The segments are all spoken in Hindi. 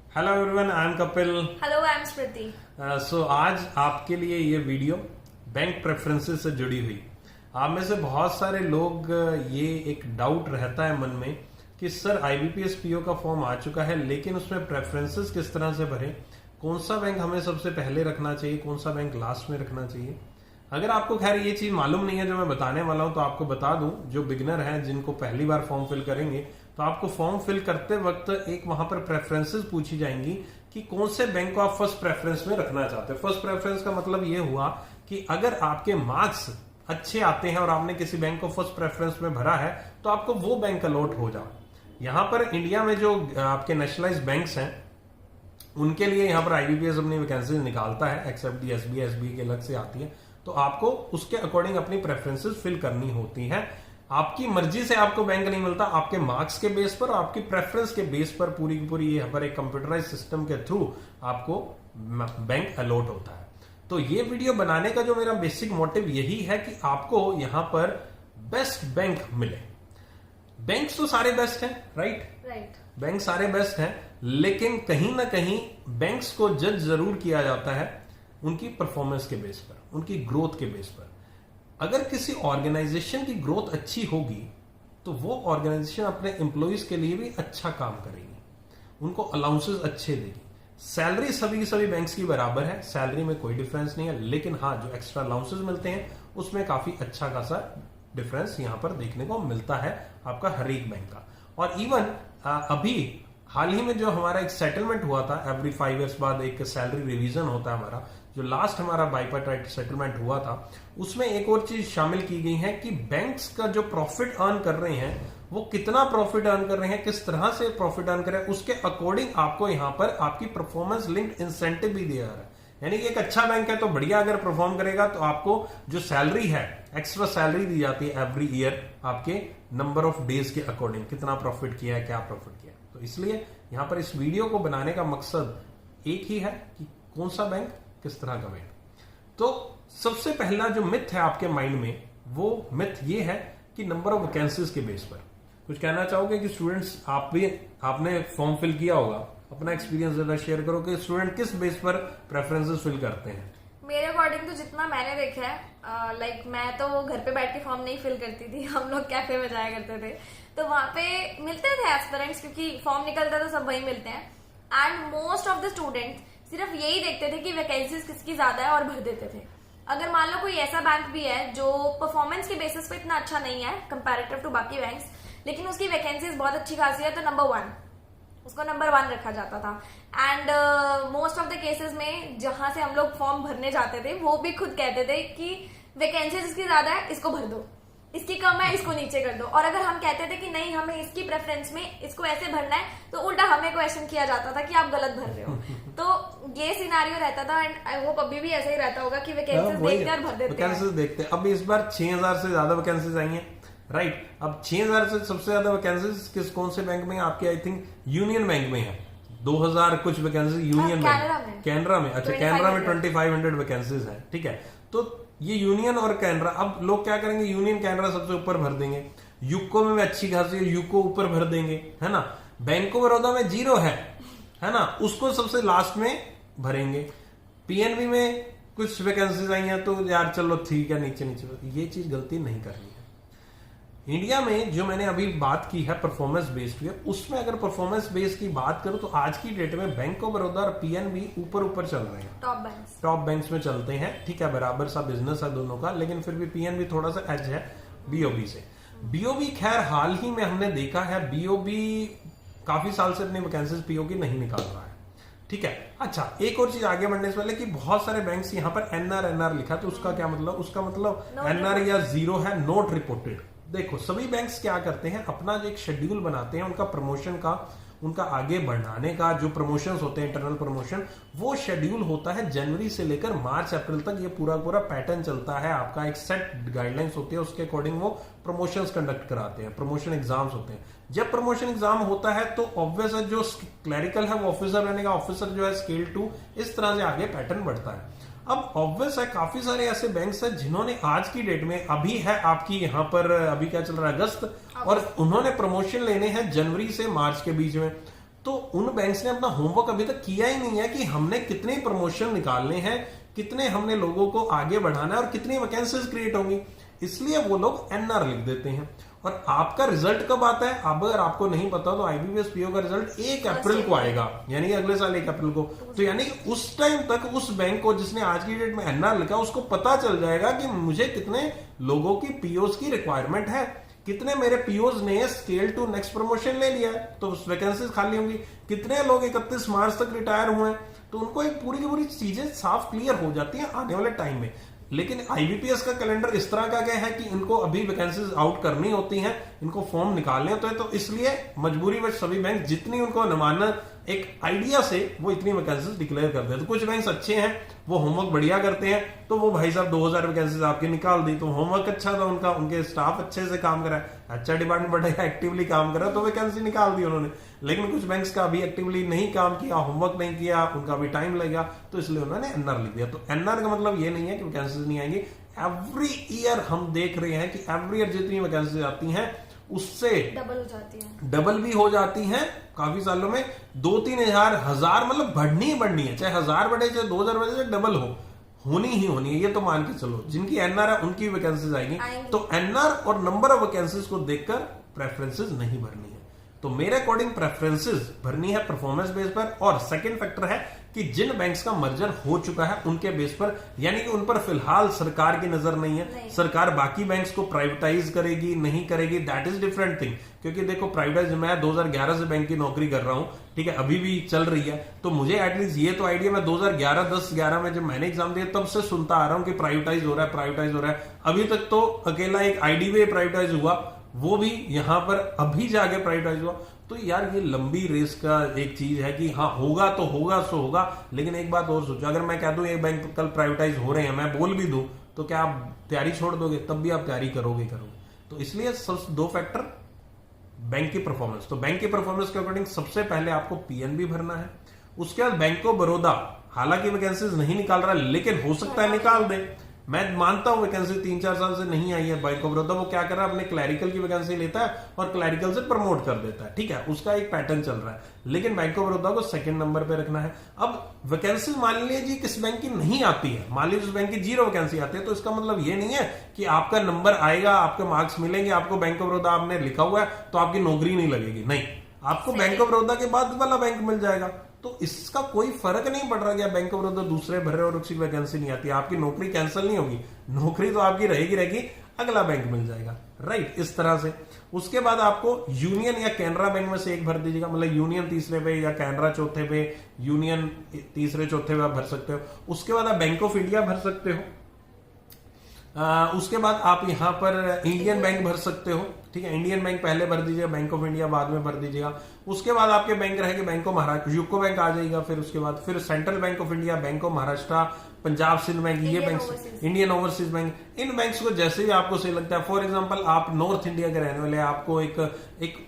Hello everyone, I am Kapil. Hello, I am Smriti. So आज आपके लिए ये वीडियो बैंक प्रेफरेंसेस से जुड़ी हुई। आप में से बहुत सारे लोग ये एक डाउट रहता है मन में कि सर आईबीपीएस पीओ का फॉर्म आ चुका है, लेकिन उसमें प्रेफरेंसेस किस तरह से भरें, कौन सा बैंक हमें सबसे पहले रखना चाहिए, कौन सा बैंक लास्ट में रखना चाहिए। अगर आपको खैर ये चीज मालूम नहीं है जो मैं बताने वाला हूं, तो आपको बता दूं, जो बिगनर हैं जिनको पहली बार फॉर्म फिल करेंगे, तो आपको फॉर्म फिल करते वक्त एक वहां पर प्रेफरेंसेस पूछी जाएंगी कि कौन से बैंक को आप फर्स्ट प्रेफरेंस में रखना चाहते हैं। फर्स्ट प्रेफरेंस का मतलब ये हुआ कि अगर आपके मार्क्स अच्छे आते हैं और आपने किसी बैंक को फर्स्ट प्रेफरेंस में भरा है तो आपको वो बैंक अलॉट हो जाए। यहां पर इंडिया में जो आपके नेशनलाइज्ड बैंक्स हैं उनके लिए यहां पर आईबीपीएस अपनी वैकेंसीज निकालता है, एक्सेप्ट दी एसबीआई की अलग से आती है, तो आपको उसके अकॉर्डिंग अपनी प्रेफरेंसेस फिल करनी होती है। आपकी मर्जी से आपको बैंक नहीं मिलता, आपके मार्क्स के बेस पर, आपकी प्रेफरेंस के बेस पर पूरी की पूरी यहाँ पर एक कंप्यूटराइज सिस्टम के थ्रू आपको बैंक अलॉट होता है। तो ये वीडियो बनाने का जो मेरा बेसिक मोटिव यही है कि आपको यहां पर बेस्ट बैंक मिले। बैंक तो सारे बेस्ट हैं, राइट? बैंक सारे बेस्ट हैं, लेकिन कहीं ना कहीं बैंक्स को जज जरूर किया जाता है उनकी परफॉर्मेंस के बेस पर, उनकी ग्रोथ के बेस पर। अगर किसी ऑर्गेनाइजेशन की ग्रोथ अच्छी होगी तो वो ऑर्गेनाइजेशन अपने एम्प्लॉइज के लिए भी अच्छा काम करेगी, उनको अलाउंसेस अच्छे देगी। सैलरी सभी बैंक्स की बराबर है, सैलरी में कोई डिफरेंस नहीं है, लेकिन हाँ जो एक्स्ट्रा अलाउंसेस मिलते हैं उसमें काफी अच्छा खासा डिफरेंस यहां पर देखने को मिलता है आपका हर एक बैंक का। और इवन अभी हाल ही में जो हमारा एक सेटलमेंट हुआ था, एवरी 5 ईयर्स बाद एक सैलरी रिवीजन होता है हमारा, जो लास्ट हमारा बाइपार्टाइट सेटलमेंट हुआ था, उसमें एक और चीज शामिल की गई है कि बैंक्स का जो प्रॉफिट अर्न कर रहे हैं वो कितना प्रॉफिट अर्न कर रहे हैं, किस तरह से प्रॉफिट अर्न कर रहे हैं, उसके अकॉर्डिंग आपको यहां पर आपकी परफॉर्मेंस लिंक्ड इंसेंटिव भी दिया जा रहा है। यानी कि एक अच्छा बैंक है तो बढ़िया अगर परफॉर्म करेगा तो आपको जो सैलरी है, एक्स्ट्रा सैलरी दी जाती है एवरी ईयर आपके नंबर ऑफ डेज के अकॉर्डिंग, कितना प्रॉफिट किया है, क्या प्रॉफिट किया है। तो इसलिए यहां पर इस वीडियो को बनाने का मकसद एक ही है कि कौन सा बैंक किस तरह का बैंक। तो सबसे पहला जो मिथ है आपके माइंड में, वो मिथ ये है कि नंबर ऑफ वैकेंसीज के बेस पर। कुछ कहना चाहोगे कि स्टूडेंट्स, आपने फॉर्म फिल किया होगा, अपना एक्सपीरियंस जरा शेयर करो कि स्टूडेंट किस बेस पर प्रेफरेंसेस फिल करते हैं। मेरे अकॉर्डिंग तो जितना मैंने देखा है, मैं तो घर पे बैठ के फॉर्म नहीं फिल करती थी, हम लोग कैफे में जाया करते थे, तो वहां पे मिलते थे एस्पिरेंट्स, क्योंकि फॉर्म निकलता तो सब वही मिलते हैं। And most of the students सिर्फ यही देखते थे कि वैकेंसीज किसकी ज्यादा है और भर देते थे। अगर मान लो कोई ऐसा बैंक भी है जो परफॉर्मेंस के बेसिस पे इतना अच्छा नहीं है कंपैरेटिव टू बाकी बैंक्स, लेकिन उसकी वैकेंसीज बहुत अच्छी खासी है, तो उसको नंबर 1 रखा जाता था। And most of the cases में जहां से हम लोग फॉर्म भरने जाते थे वो भी खुद कहते थे कि वैकेंसीज इसकी ज्यादा है, इसको भर दो, इसकी कम है, इसको नीचे कर दो। और अगर हम कहते थे कि नहीं हमें इसकी प्रेफरेंस में इसको ऐसे भरना है, तो उल्टा हमें क्वेश्चन किया जाता था कि आप गलत भर रहे हो। तो ये सिनारियो रहता था, एंड आई होप अभी भी ऐसा ही रहता होगा कि वैकेंसीज देखते और भर देते हैं। वैकेंसीज देखते हैं। अब इस बार 6000 से ज्यादा वैकेंसीज आई हैं, राइट? अब 6000 से सबसे ज्यादा वैकेंसीज कौन से बैंक में है आपके? आई थिंक यूनियन बैंक में है, 2000 कुछ वैकेंसी यूनियन बैंक, कैनरा में। अच्छा, कैनरा में 2500 वैकेंसीज है, ठीक है। तो ये यूनियन और कैनरा, अब लोग क्या करेंगे, यूनियन कैनरा सबसे ऊपर भर देंगे, यूको में अच्छी खासी यूको ऊपर भर देंगे, है ना। बैंक ऑफ बड़ौदा में 0 है ना, उसको सबसे लास्ट में भरेंगे। पीएनबी में कुछ वैकेंसीज आई हैं तो यार चलो ठीक है, नीचे नीचे। ये चीज गलती नहीं करनी है। इंडिया में जो मैंने अभी बात की है परफॉर्मेंस बेस्ड की, उसमें अगर परफॉर्मेंस बेस्ड की बात करूं तो आज की डेट में बैंक ऑफ बड़ौदा और पीएनबी ऊपर चल रहे हैं, टॉप बैंक्स में चलते हैं, ठीक है। बराबर सा बिजनेस है दोनों का, लेकिन फिर भी पीएनबी थोड़ा सा एज है बीओबी से। बीओबी खैर हाल ही में हमने देखा है, बीओबी काफी साल से अपनी वैकेंसीज पीओ की नहीं निकाल रहा है, ठीक है। अच्छा, एक और चीज आगे बढ़ने से पहले कि बहुत सारे बैंक्स यहाँ पर एनआर लिखा, तो उसका क्या मतलब? उसका मतलब एनआर या 0 है, नॉट रिपोर्टेड। देखो, सभी बैंक्स क्या करते हैं, अपना जो एक शेड्यूल बनाते हैं उनका प्रमोशन का, उनका आगे बढ़ाने का, जो प्रमोशंस होते हैं इंटरनल प्रमोशन, वो शेड्यूल होता है जनवरी से लेकर मार्च अप्रैल तक। ये पूरा पैटर्न चलता है आपका, एक सेट गाइडलाइंस होती है, उसके अकॉर्डिंग वो प्रमोशंस कंडक्ट कराते हैं, प्रमोशन एग्जाम्स होते हैं। जब प्रमोशन एग्जाम होता है तो ऑब्वियस है जो क्लरिकल है वो ऑफिसर बनेगा, ऑफिसर जो है स्केल 2, इस तरह से आगे पैटर्न बढ़ता है। अब ऑब्वियस है काफी सारे ऐसे बैंक्स हैं जिन्होंने आज की डेट में, अभी है आपकी यहाँ पर, अभी क्या चल रहा है, अगस्त, और उन्होंने प्रमोशन लेने हैं जनवरी से मार्च के बीच में। तो उन बैंक्स ने अपना होमवर्क अभी तक किया ही नहीं है कि हमने कितने प्रमोशन निकालने हैं, कितने हमने लोगों को आगे बढ़ाना है और कितनी वैकेंसीज क्रिएट होंगी। इसलिए वो लोग एनआर लिख देते हैं। और आपका रिजल्ट कब आता है, अब अगर आपको नहीं पता तो आईबीपीएस पीओ का रिजल्ट 1 अप्रैल को आएगा, यानी अगले साल 1 अप्रैल को। तो यानी उस टाइम तक उस बैंक को जिसने आज की डेट में एनआर लिखा उसको पता चल जाएगा कि मुझे कितने लोगों की पीओस की रिक्वायरमेंट है, कितने मेरे पीओस ने स्केल टू नेक्स्ट प्रमोशन ले लिया है तो वैकेंसीज खाली होंगी, कितने लोग 31 मार्च तक रिटायर हुए हैं। तो उनको एक पूरी की पूरी चीजें साफ क्लियर हो जाती हैं आने वाले टाइम में। लेकिन आईबीपीएस का कैलेंडर इस तरह का क्या है कि इनको अभी वैकेंसीज आउट करनी होती हैं, इनको फॉर्म निकालने होते हैं। तो इसलिए मजबूरी में सभी बैंक जितनी उनको अनुमाना एक आइडिया से वो इतनी वैकेंसीज डिक्लेयर करते हैं। तो कुछ बैंक अच्छे हैं, वो होमवर्क बढ़िया करते हैं, तो वो भाई साहब 2000 वैकेंसीज आपके निकाल दी। तो होमवर्क अच्छा था उनका, उनके स्टाफ अच्छे से काम करा, अच्छा डिपार्टमेंट बढ़िया एक्टिवली काम करा तो वैकेंसी निकाल दी उन्होंने। लेकिन कुछ बैंक्स का अभी एक्टिवली नहीं काम किया, होमवर्क नहीं किया, उनका भी टाइम लगेगा, तो इसलिए उन्होंने एनआर लिख दिया। तो एनआर का मतलब ये नहीं है कि वैकेंसीज नहीं आएंगी। एवरी ईयर हम देख रहे हैं कि एवरी ईयर जितनी वैकेंसीज आती हैं उससे डबल हो जाती है, डबल भी हो जाती हैं। काफी सालों में 2-3 हजार मतलब बढ़नी ही बढ़नी है, चाहे 1000 बढ़े चाहे 2000 बढ़े चाहे डबल होनी ही होनी है। ये तो मान के चलो जिनकी एनआर है उनकी वैकेंसीज आएंगी। तो एनआर और नंबर ऑफ वैकेंसीज को देखकर प्रेफरेंसेज नहीं भरनी है। तो मेरे अकॉर्डिंग प्रेफरेंसेज भरनी है परफॉर्मेंस बेस पर। और सेकंड फैक्टर है कि जिन बैंक्स का मर्जर हो चुका है उनके बेस पर, यानी कि उन पर फिलहाल सरकार की नजर नहीं है। सरकार बाकी बैंक्स को प्राइवेटाइज करेगी नहीं करेगी, दैट इज डिफरेंट थिंग। क्योंकि देखो प्राइवेटाइज, मैं 2011 से बैंक की नौकरी कर रहा हूं, ठीक है, अभी भी चल रही है। तो मुझे एटलीस्ट ये तो आइडिया, मैं 2011 में जब मैंने एग्जाम दिया तब से सुनता आ रहा हूं कि प्राइवेटाइज हो रहा है, प्राइवेटाइज हो रहा है। अभी तक तो अकेला एक आईडीबीआई प्राइवेटाइज हुआ, वो भी यहां पर अभी जाके प्राइवेटाइज हुआ। तो यार ये लंबी रेस का एक चीज है कि हाँ होगा तो होगा सो होगा। लेकिन एक बात और सोचो, अगर मैं कह दूं एक बैंक कल प्राइवेटाइज हो रहे हैं, मैं बोल भी दूं, तो क्या आप तैयारी छोड़ दोगे? तब भी आप तैयारी करोगे। तो इसलिए सबसे 2 फैक्टर, बैंक की परफॉर्मेंस। तो बैंक की परफॉर्मेंस के अकॉर्डिंग सबसे पहले आपको पीएनबी भरना है। उसके बाद बैंक ऑफ बड़ौदा हालांकि वैकेंसीज नहीं निकाल रहा, लेकिन हो सकता है निकाल दे। मैं मानता हूं वैकेंसी 3-4 साल से नहीं आई है। बैंक ऑफ बड़ौदा वो क्या कर रहा है, अपने क्लैरिकल की वैकेंसी लेता है और क्लैरिकल से प्रमोट कर देता है, ठीक है, उसका एक पैटर्न चल रहा है। लेकिन बैंक ऑफ बड़ौदा को सेकंड नंबर पे रखना है। अब वैकेंसी मान लीजिए किस बैंक की नहीं आती है, मान लीजिए उस बैंक की 0 वैकेंसी आती है, तो इसका मतलब ये नहीं है कि आपका नंबर आएगा, आपके मार्क्स मिलेंगे, आपको बैंक ऑफ बड़ौदा आपने लिखा हुआ है तो आपकी नौकरी नहीं लगेगी। नहीं, आपको बैंक ऑफ बड़ौदा के बाद वाला बैंक मिल जाएगा। तो इसका कोई फर्क नहीं पड़ रहा, बैंक ऑफ बड़ौदा दूसरे भर रहे और उसकी वैकेंसी नहीं आती, आपकी नौकरी कैंसिल नहीं होगी, नौकरी तो आपकी रहेगी, अगला बैंक मिल जाएगा, राइट, इस तरह से। उसके बाद आपको यूनियन या कैनरा बैंक में से एक भर दीजिएगा, मतलब यूनियन तीसरे पे या कैनरा चौथे पे, यूनियन तीसरे चौथे पे आप भर सकते हो। उसके बाद आप बैंक ऑफ इंडिया भर सकते हो। उसके बाद आप यहां पर इंडियन बैंक भर सकते हो, ठीक है, इंडियन बैंक पहले भर दीजिएगा, बैंक ऑफ इंडिया बाद में भर दीजिएगा। उसके बाद आपके बैंक रहेंगे bank of Maharashtra, UCO bank आ जाएगा, फिर उसके बाद फिर central bank of India, bank of Maharashtra, Punjab Sind bank, ये बैंक, इंडियन ओवरसीज बैंक। इन बैंक्स को जैसे भी आपको सही लगता है, फॉर एग्जांपल आप नॉर्थ इंडिया के रहने वाले हैं, आपको एक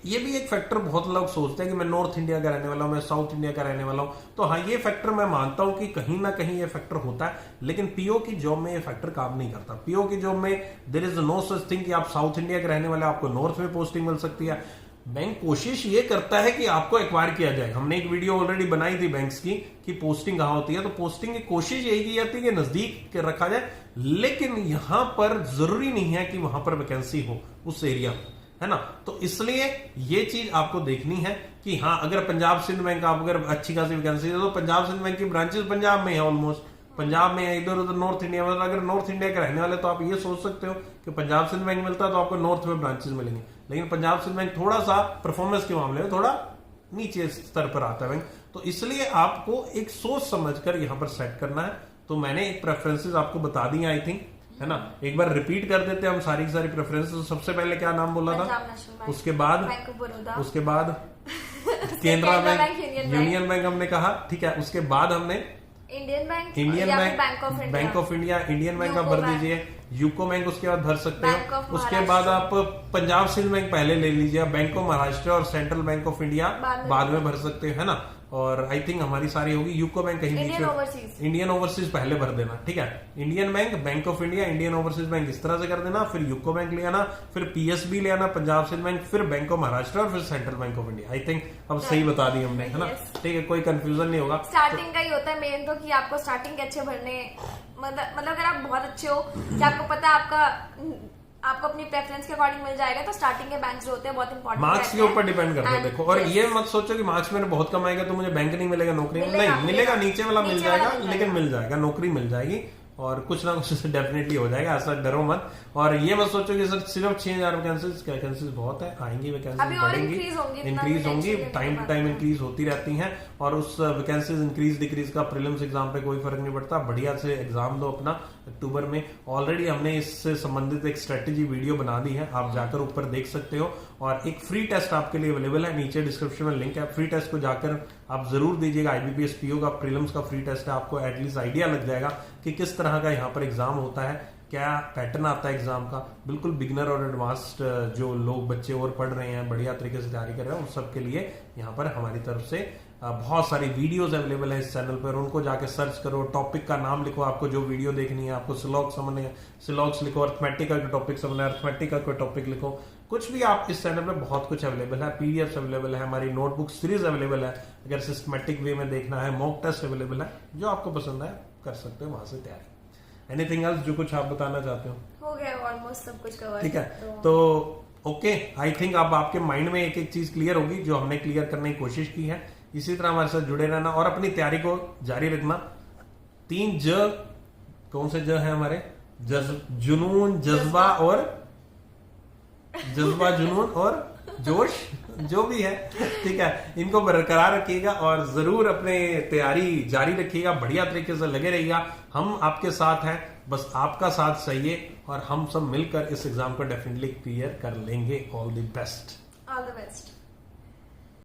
ये भी एक फैक्टर बहुत लोग सोचते हैं कि मैं नॉर्थ इंडिया का रहने वाला हूं, मैं साउथ इंडिया का रहने वाला हूं। तो हाँ, ये फैक्टर मैं मानता हूं कि कहीं ना कहीं ये फैक्टर होता है, लेकिन पीओ की जॉब में ये फैक्टर काम नहीं करता। पीओ की जॉब में there is no such thing कि आप साउथ इंडिया के रहने वाले, आपको नॉर्थ में पोस्टिंग मिल सकती है। बैंक कोशिश ये करता है कि आपको एक्वायर किया जाए। हमने एक वीडियो ऑलरेडी बनाई थी बैंक्स की कि पोस्टिंग कहां होती है, तो पोस्टिंग की कोशिश यही की जाती है कि नजदीक रखा जाए, लेकिन यहां पर जरूरी नहीं है कि वहां पर वैकेंसी हो उस एरिया में, है ना। तो इसलिए ये चीज आपको देखनी है कि हाँ, अगर पंजाब सिंध बैंक आप अगर अच्छी खासी वैकेंसी है, तो पंजाब सिंध बैंक की ब्रांचेस पंजाब में है, ऑलमोस्ट पंजाब में, इधर उधर नॉर्थ इंडिया में। अगर नॉर्थ इंडिया के रहने वाले तो आप ये सोच सकते हो कि पंजाब सिंध बैंक मिलता है तो आपको नॉर्थ में ब्रांचेस मिलेंगे। लेकिन पंजाब सिंध बैंक थोड़ा सा परफॉर्मेंस के मामले में थोड़ा नीचे स्तर पर आता है बैंक, तो इसलिए आपको एक सोच समझकर यहां पर सेट करना है। तो मैंने एक प्रेफरेंसेस आपको बता दी आई थिंक, है ना। एक बार रिपीट कर देते हैं हम सारी की सारी प्रेफरेंसेस। तो सबसे पहले क्या नाम बोला था, उसके बाद उसके बाद केनरा बैंक, यूनियन बैंक हमने कहा, ठीक है। उसके बाद हमने Indian bank, bank of India, Indian bank आप भर दीजिए, यूको बैंक उसके बाद भर सकते हो। उसके बाद आप पंजाब सिंध बैंक पहले ले लीजिए, बैंक ऑफ महाराष्ट्र और सेंट्रल बैंक ऑफ इंडिया बाद में भर सकते हो, है ना। और आई थिंक हमारी सारी होगी। यूको बैंक कहीं इंडियन ओवरसीज, इंडियन ओवरसीज पहले भर देना, ठीक है। Indian bank, bank of India, Indian overseas bank इस तरह से कर देना, फिर यूको बैंक ले आना, फिर पीएसबी ले आना, पंजाब सिंध बैंक, फिर बैंक ऑफ महाराष्ट्र और फिर central bank of India. I think अब सही बता दी हमने, है ना, ठीक है, कोई कंफ्यूजन नहीं होगा। स्टार्टिंग का ही होता है मेन तो कि आपको स्टार्टिंग के अच्छे भरने, मतलब अगर आप बहुत अच्छे हो कि आपको पता है आपको अपनी प्रेफरेंस के अकॉर्डिंग मिल जाएगा, तो स्टार्टिंग के बैंक जो होते हैं बहुत इंपॉर्टेंट मार्क्स के ऊपर डिपेंड करता है। देखो, और ये मत सोचो कि मार्क्स मेरे बहुत कम आएगा तो मुझे बैंक नहीं मिलेगा, नौकरी नहीं मिलेगा, नीचे वाला मिल जाएगा, लेकिन मिल जाएगा, नौकरी मिल जाएगी और कुछ ना कुछ डेफिनेटली हो जाएगा, ऐसा डरो मत। और ये मत सोचो कि सर सिर्फ 6000 वैकेंसीज बहुत है, आएंगी वैकेंसीज बढ़ेंगी, इंक्रीज होंगी, टाइम टू टाइम इंक्रीज होती रहती हैं। और उस वैकेंसीज इंक्रीज डिक्रीज का प्रीलिम्स एग्जाम पे कोई फर्क नहीं पड़ता। बढ़िया से एग्जाम दो अपना अक्टूबर में। ऑलरेडी हमने इससे संबंधित एक स्ट्रेटेजी वीडियो बना दी है, आप जाकर ऊपर देख सकते हो। और एक फ्री टेस्ट आपके लिए अवेलेबल है, नीचे डिस्क्रिप्शन में लिंक है, फ्री टेस्ट को जाकर आप जरूर दीजिएगा। IBPS PO का प्रीलिम्स का फ्री टेस्ट है, आपको एटलीस्ट आइडिया लग जाएगा कि किस तरह का यहाँ पर एग्जाम होता है, क्या पैटर्न आता है एग्जाम का। बिल्कुल बिगिनर और एडवांस्ड जो लोग बच्चे और पढ़ रहे हैं, बढ़िया तरीके से तैयारी कर रहे हैं, उन सबके लिए यहाँ पर हमारी तरफ से बहुत सारी वीडियोस अवेलेबल है इस चैनल पर। उनको जाके सर्च करो, टॉपिक का नाम लिखो, आपको जो वीडियो देखनी है, आपको सिलॉक्स समझने है सिलॉक्स लिखो, अर्थमेटिक का टॉपिक समझना है अर्थमेटिक का कोई टॉपिक लिखो, कुछ भी आप इस चैनल पे बहुत कुछ अवेलेबल है। पीडीएफ अवेलेबल है, हमारी नोटबुक सीरीज अवेलेबल है, अगर सिस्टमेटिक वे में देखना है, मॉक टेस्ट अवेलेबल है, जो आपको पसंद है कर सकते हो वहां से तैयारी। एनीथिंग एल्स जो कुछ आप बताना चाहते हो? हो गया ऑलमोस्ट सब कुछ कवर, ठीक है। तो ओके, आई थिंक अब आपके माइंड में एक एक चीज क्लियर होगी जो हमने क्लियर करने की कोशिश की है। इसी तरह हमारे साथ जुड़े रहना और अपनी तैयारी को जारी रखना। 3 ज कौन से ज है हमारे? जुनून, जज्बा और जुनून और जोश, जो भी है, ठीक है, इनको बरकरार रखिएगा और जरूर अपने तैयारी जारी रखिएगा, बढ़िया तरीके से लगे रहिएगा। हम आपके साथ हैं, बस आपका साथ चाहिए और हम सब मिलकर इस एग्जाम को डेफिनेटली क्लियर कर लेंगे। All the best. All the best.